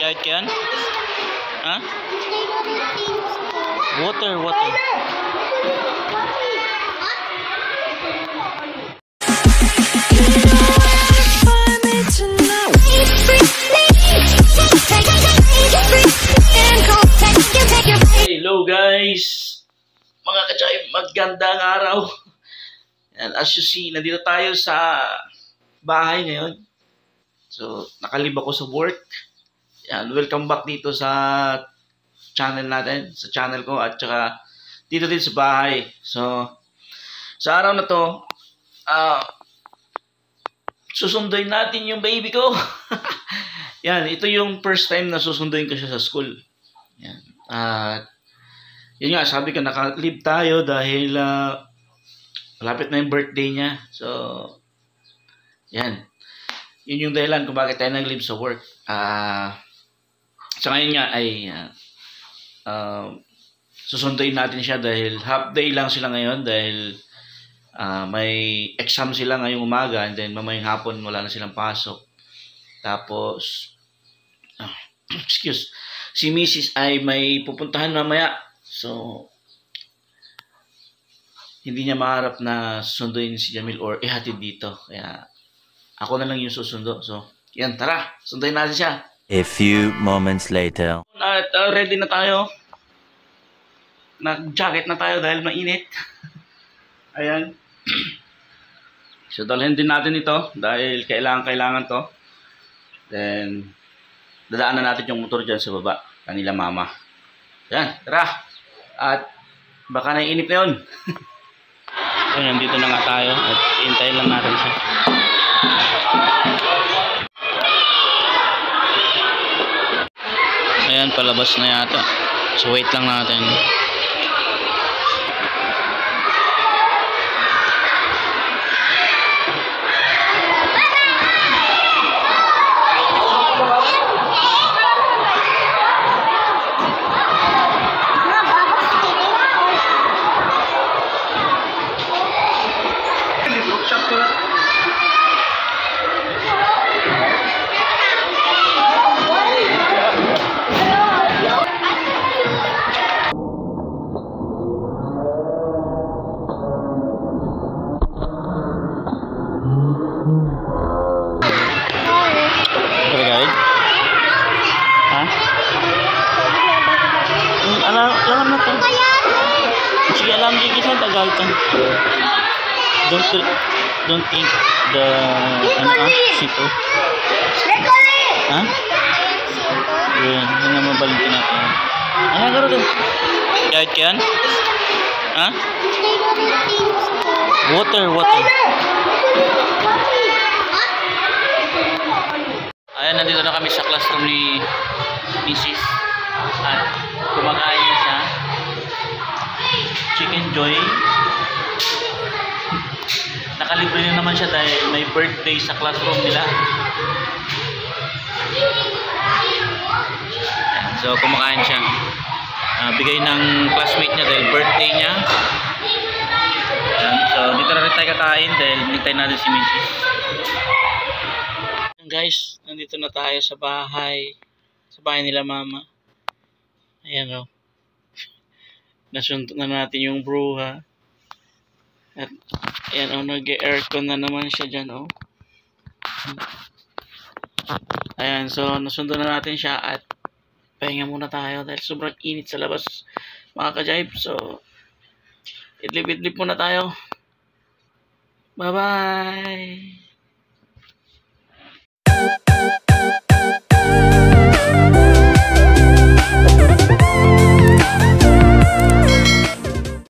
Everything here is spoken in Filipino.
Kahit yan? Ha? Water. Hello guys! Mga kachay, magandang araw. And as you see, nandito tayo sa bahay ngayon. So, nakalib ako sa work. Yan, welcome back dito sa channel natin, sa channel ko, at saka dito din sa bahay. So, sa araw na to, susunduin natin yung baby ko. Yan, ito yung first time na susunduin ko siya sa school. Yan. At yun nga, sabi ko naka-leave tayo dahil malapit na yung birthday niya. So, yan. Yun yung dahilan kung bakit tayo nag-leave sa work. Sa ngayon nga ay susunduin natin siya dahil half day lang sila ngayon dahil may exam sila ngayong umaga and then mamayang hapon wala na silang pasok. Tapos si Mrs. ay may pupuntahan mamaya. So hindi niya maharap na susunduin si Jamil or ihatid dito. Kaya ako na lang yung susundo. So yan, tara, sunduin natin siya. A few moments later. At ready na tayo. Nag-jacket na tayo dahil mainit. Ayan. So dalhin din natin ito dahil kailangan to. Then dadaanan natin yung motor dyan sa baba, kanila mama. Ayan, tara. At baka naiinip na yun. Ayan, dito na nga tayo at hintayin lang natin siya. Ayan, palabas na yata. So wait lang natin. Alam na to. Sige, alam din kita tagal to. Don't drink the sito. Ha? Yan naman balikin natin. Ano garo to? Kahit yan? Ha? Water. Ayan, nandito na kami sa classroom ni Mrs. At kumakain na siya. Chicken Joy. Nakalibre na naman siya dahil may birthday sa classroom nila. Ayan, so kumakain siya. Bigay ng classmate niya dahil birthday niya. Ayan, so dito na rin tayo kakain dahil hintayin natin si Mrs. Ayan guys, nandito na tayo sa bahay. Sa bahay nila mama. Ayan o. Nasunod na natin yung bruha. At ayan o, nag-aircon na naman siya dyan o. Ayan, so nasundo na natin siya at pahinga muna tayo dahil sobrang init sa labas mga ka-jive. So idlip muna tayo. Bye bye.